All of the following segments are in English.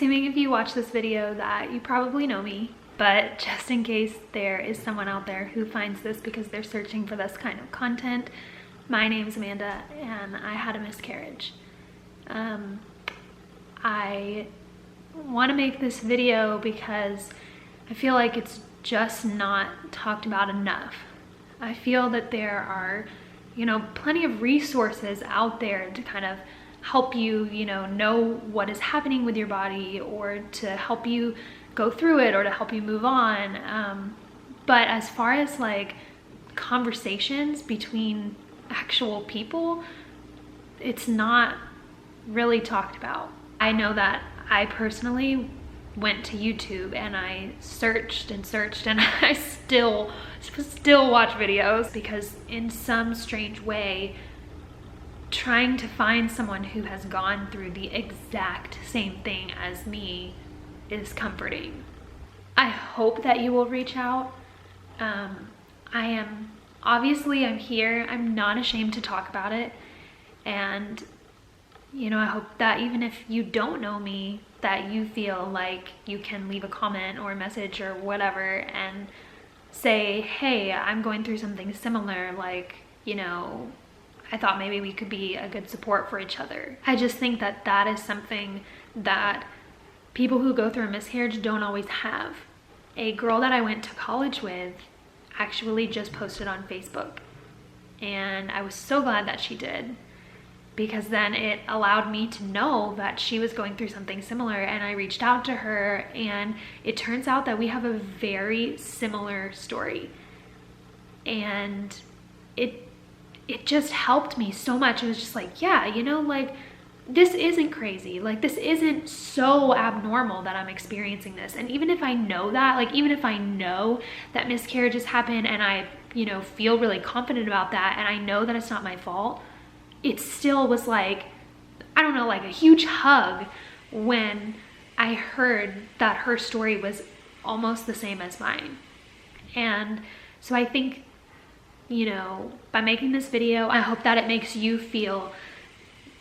assuming if you watch this video that you probably know me, but just in case there is someone out there who finds this because they're searching for this kind of content, my name's Amanda and I had a miscarriage. I want to make this video because I feel like it's just not talked about enough. I feel that there are, plenty of resources out there to kind of help you, know what is happening with your body, or to help you go through it, or to help you move on. But as far as like conversations between actual people, it's not really talked about. I know that I personally went to YouTube and I searched and searched, and I still watch videos because in some strange way, trying to find someone who has gone through the exact same thing as me is comforting. I hope that you will reach out. I'm here. I'm not ashamed to talk about it. And, I hope that even if you don't know me, that you feel like you can leave a comment or a message or whatever and say, hey, I'm going through something similar. Like, I thought maybe we could be a good support for each other. I just think that that is something that people who go through a miscarriage don't always have. A girl that I went to college with actually just posted on Facebook, and I was so glad that she did, because then it allowed me to know that she was going through something similar, and I reached out to her, and it turns out that we have a very similar story, and it just helped me so much. It was just like, yeah, like, this isn't crazy. Like, this isn't so abnormal that I'm experiencing this. And even if I know that, like, even if I know that miscarriages happen and I, feel really confident about that, and I know that it's not my fault, it still was like, I don't know, like a huge hug when I heard that her story was almost the same as mine. And so I think, by making this video, I hope that it makes you feel,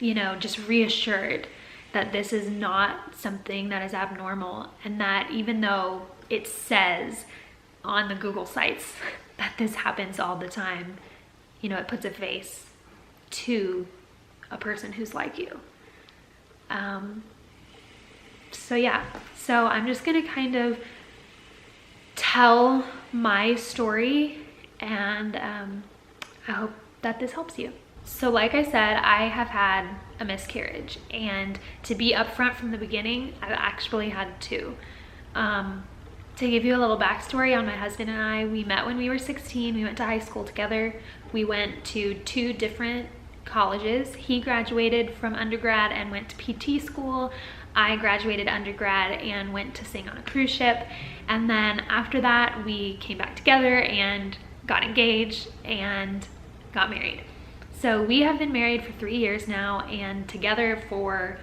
just reassured that this is not something that is abnormal, and that even though it says on the Google sites that this happens all the time, it puts a face to a person who's like you. So I'm just gonna kind of tell my story, and I hope that this helps you. So like I said, I have had a miscarriage, and to be upfront from the beginning, I've actually had two. To give you a little backstory on my husband and I, we met when we were 16. We went to high school together. We went to two different colleges. He graduated from undergrad and went to PT school. I graduated undergrad and went to sing on a cruise ship. And then after that, we came back together and got engaged and got married. So we have been married for 3 years now, and together for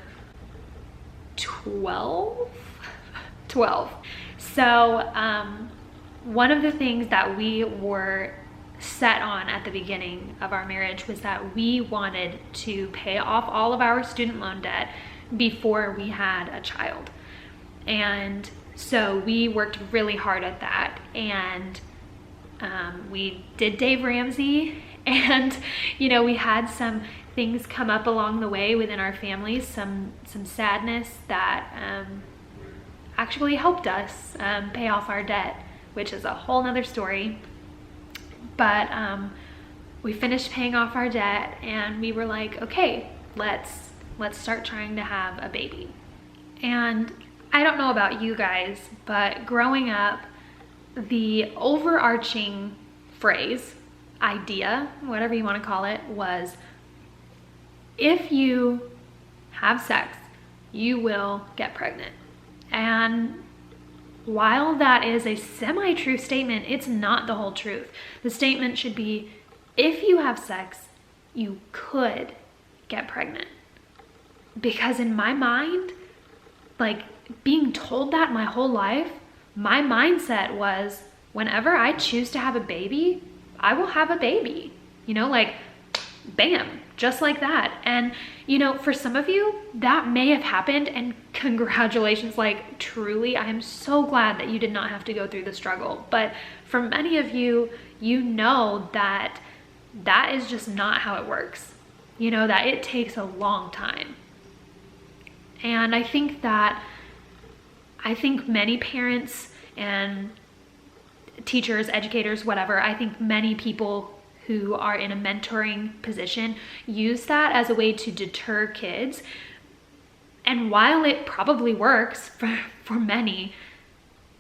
12. So one of the things that we were set on at the beginning of our marriage was that we wanted to pay off all of our student loan debt before we had a child. And so we worked really hard at that, and we did Dave Ramsey, and we had some things come up along the way within our family, some sadness that actually helped us pay off our debt, which is a whole nother story. But we finished paying off our debt, and we were like, okay, let's start trying to have a baby. And I don't know about you guys, but growing up, the overarching phrase, idea, whatever you want to call it, was if you have sex, you will get pregnant. And while that is a semi-true statement, it's not the whole truth. The statement should be, if you have sex, you could get pregnant. Because in my mind, like, being told that my whole life, my mindset was, whenever I choose to have a baby, I will have a baby. Like, bam, just like that. And you know, for some of you that may have happened, and congratulations, like truly, I am so glad that you did not have to go through the struggle. But for many of you, you know that that is just not how it works. You know, that it takes a long time. And I think many parents and teachers, educators, whatever, I think many people who are in a mentoring position use that as a way to deter kids. And while it probably works for many,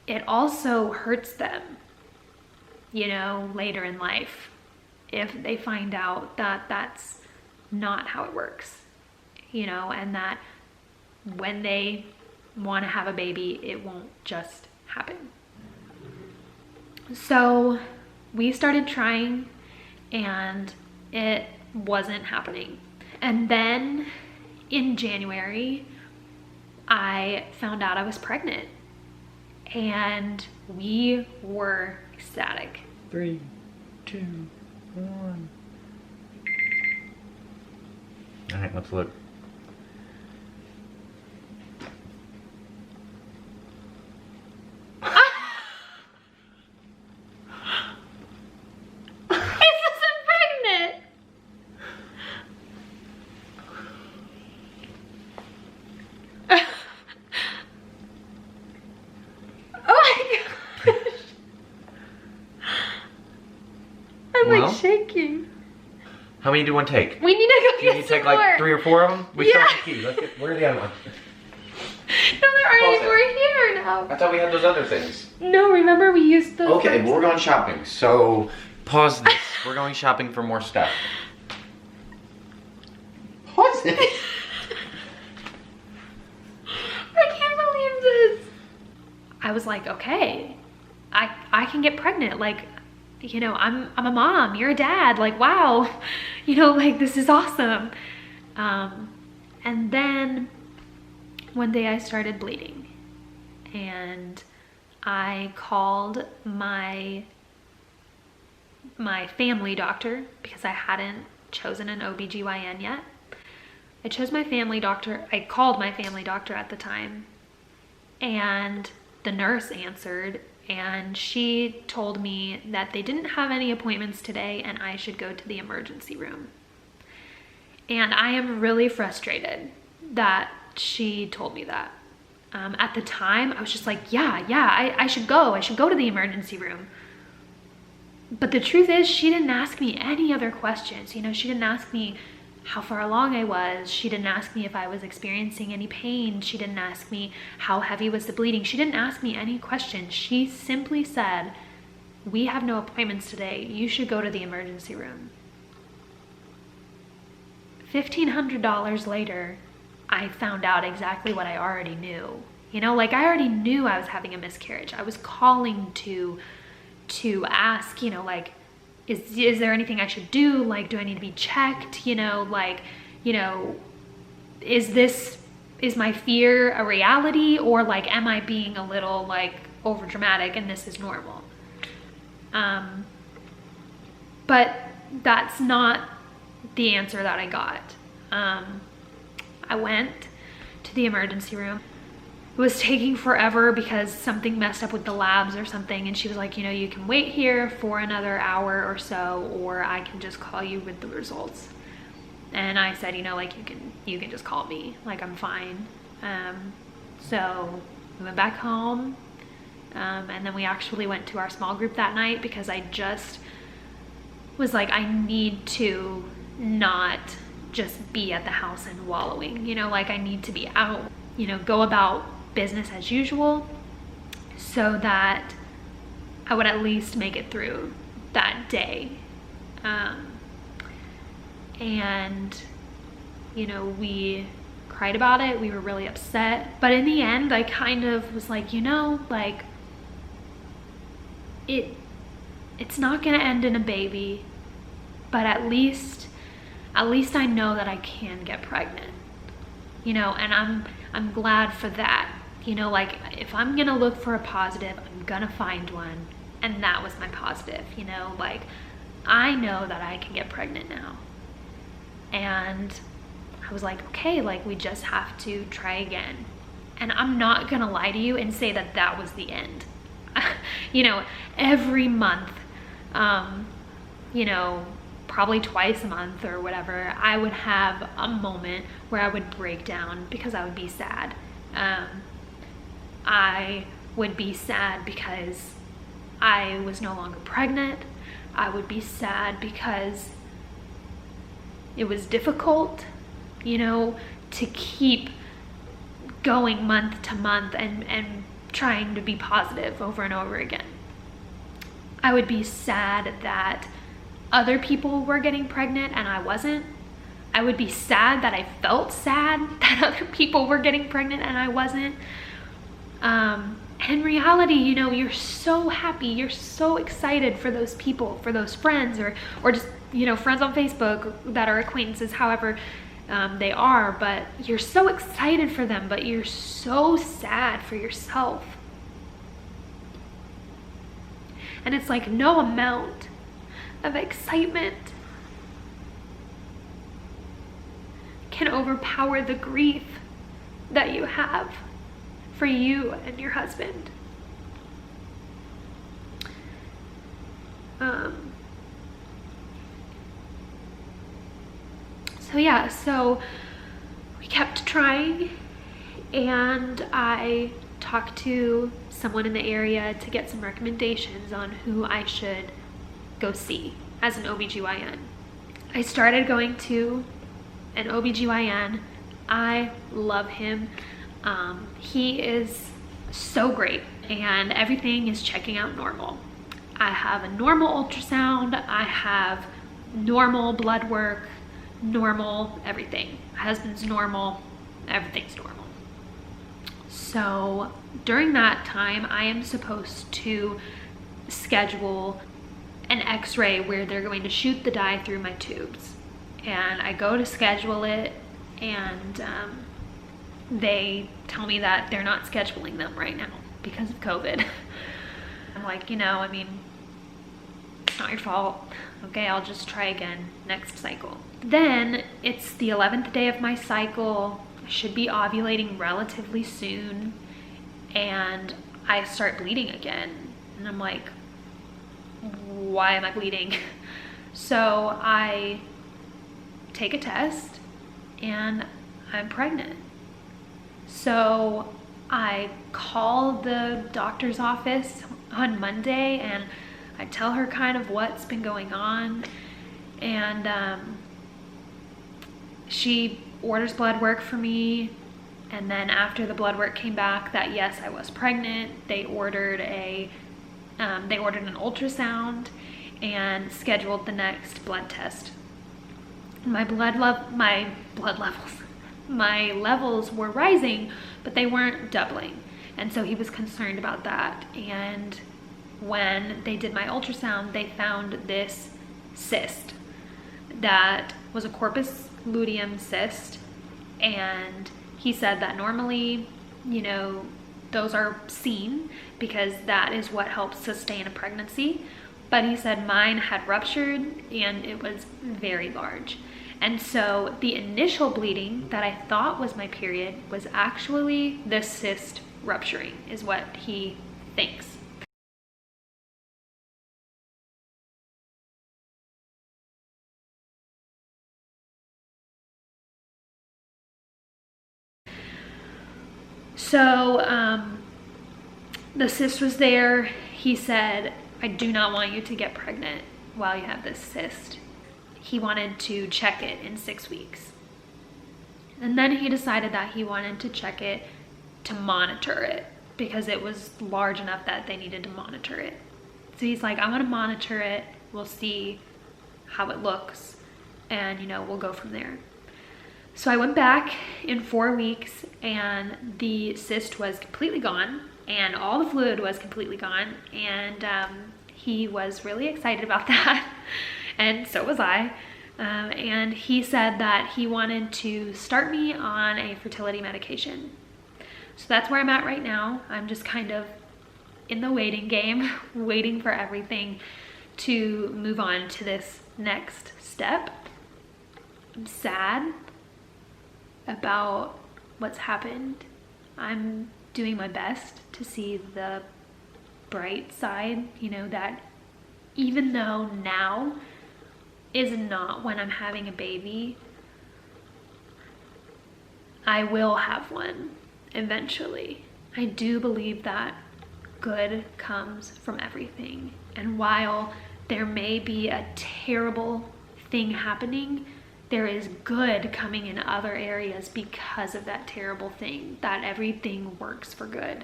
it also hurts them, you know, later in life, if they find out that that's not how it works, you know, and that when they want to have a baby, it won't just happen. So we started trying, and it wasn't happening. And then in January, I found out I was pregnant, and we were ecstatic. 3, 2, 1. All right, let's look. Shaking. How many do you want to take? We need to go do you get need to some take more. like 3 or 4 of them? We still Yeah. have the key. Let's get, where are the other ones? No, there aren't any more here now. I thought we had those other things. No, remember we used those. Okay, well, we're going shopping. So pause this. We're going shopping for more stuff. Pause it. I can't believe this. I was like, okay, I can get pregnant. Like, you know, I'm a mom, you're a dad, like, wow, you know, like, this is awesome. And then one day I started bleeding, and I called my family doctor because I hadn't chosen an OBGYN yet. I chose my family doctor. I called my family doctor at the time, and the nurse answered, and she told me that they didn't have any appointments today and I should go to the emergency room. And I am really frustrated that she told me that. At the time, I was just like, yeah, I should go. I should go to the emergency room. But the truth is, she didn't ask me any other questions. You know, she didn't ask me how far along I was. She didn't ask me if I was experiencing any pain. She didn't ask me how heavy was the bleeding. She didn't ask me any questions. She simply said, we have no appointments today. You should go to the emergency room. $1,500 later, I found out exactly what I already knew. You know, like, I already knew I was having a miscarriage. I was calling to ask, you know, like, is there anything I should do? Like, do I need to be checked? You know, like, you know, is my fear a reality, or like, am I being a little like over dramatic and this is normal? But that's not the answer that I got. I went to the emergency room. It was taking forever because something messed up with the labs or something, and she was like, you know, you can wait here for another hour or so, or I can just call you with the results. And I said, you know, like, you can just call me, like, I'm fine. So we went back home, and then we actually went to our small group that night because I just was like, I need to not just be at the house and wallowing, you know, like, I need to be out, you know, go about business as usual, so that I would at least make it through that day. And you know, we cried about it, we were really upset, but in the end I kind of was like, you know, like, it's not gonna end in a baby, but at least I know that I can get pregnant, you know, and I'm glad for that. You know, like, if I'm gonna look for a positive, I'm gonna find one, and that was my positive. You know, like, I know that I can get pregnant now, And I was like, okay, like we just have to try again. And I'm not gonna lie to you and say that that was the end. You know, every month, you know, probably twice a month or whatever, I would have a moment where I would break down because I would be sad. I would be sad because I was no longer pregnant. I would be sad because it was difficult, you know, to keep going month to month and trying to be positive over and over again. I would be sad that other people were getting pregnant and I wasn't. I would be sad that I felt sad that other people were getting pregnant and I wasn't. And in reality, you know, you're so happy, you're so excited for those people, for those friends, or just, you know, friends on Facebook that are acquaintances, however they are, but you're so excited for them, but you're so sad for yourself. And it's like no amount of excitement can overpower the grief that you have for you and your husband. So yeah, so we kept trying, and I talked to someone in the area to get some recommendations on who I should go see as an OBGYN. I started going to an OBGYN. I love him. He is so great and everything is checking out normal. I have a normal ultrasound, I have normal blood work, normal everything. My husband's normal, everything's normal. So during that time, I am supposed to schedule an x-ray where they're going to shoot the dye through my tubes. And I go to schedule it, and they tell me that they're not scheduling them right now because of COVID. I'm like, you know, I mean, it's not your fault. Okay, I'll just try again next cycle. Then it's the 11th day of my cycle. I should be ovulating relatively soon, and I start bleeding again. And I'm like, why am I bleeding? So I take a test and I'm pregnant. So I call the doctor's office on Monday and I tell her kind of what's been going on, and she orders blood work for me. And then after the blood work came back that yes, I was pregnant, they ordered an ultrasound and scheduled the next blood test. My levels were rising, but they weren't doubling, and so he was concerned about that. And when they did my ultrasound, they found this cyst that was a corpus luteum cyst, and he said that normally, you know, those are seen because that is what helps sustain a pregnancy. But he said mine had ruptured and it was very large. And so the initial bleeding that I thought was my period was actually the cyst rupturing, is what he thinks. So the cyst was there. He said, I do not want you to get pregnant while you have this cyst. He wanted to check it in 6 weeks. And then he decided that he wanted to check it to monitor it because it was large enough that they needed to monitor it. So he's like, I'm gonna monitor it. We'll see how it looks, and you know, we'll go from there. So I went back in 4 weeks and the cyst was completely gone and all the fluid was completely gone, and he was really excited about that. And so was I. And he said that he wanted to start me on a fertility medication. So that's where I'm at right now. I'm just kind of in the waiting game, waiting for everything to move on to this next step. I'm sad about what's happened. I'm doing my best to see the bright side, you know, that even though now is not when I'm having a baby, I will have one eventually. I do believe that good comes from everything. And while there may be a terrible thing happening, there is good coming in other areas because of that terrible thing, that everything works for good.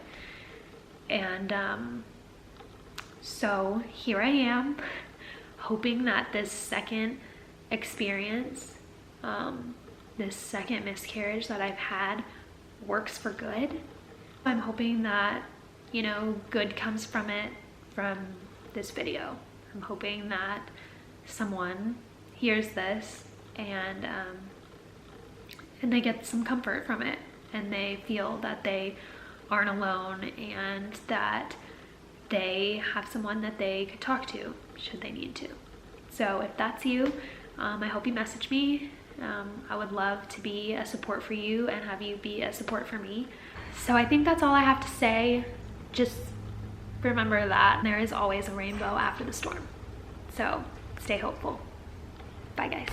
And so here I am, hoping that this second experience, this second miscarriage that I've had, works for good. I'm hoping that, you know, good comes from it, from this video. I'm hoping that someone hears this and they get some comfort from it, and they feel that they aren't alone, and that they have someone that they could talk to should they need to. So if that's you, I hope you message me. I would love to be a support for you and have you be a support for me. So I think that's all I have to say. Just remember that there is always a rainbow after the storm. So stay hopeful. Bye guys.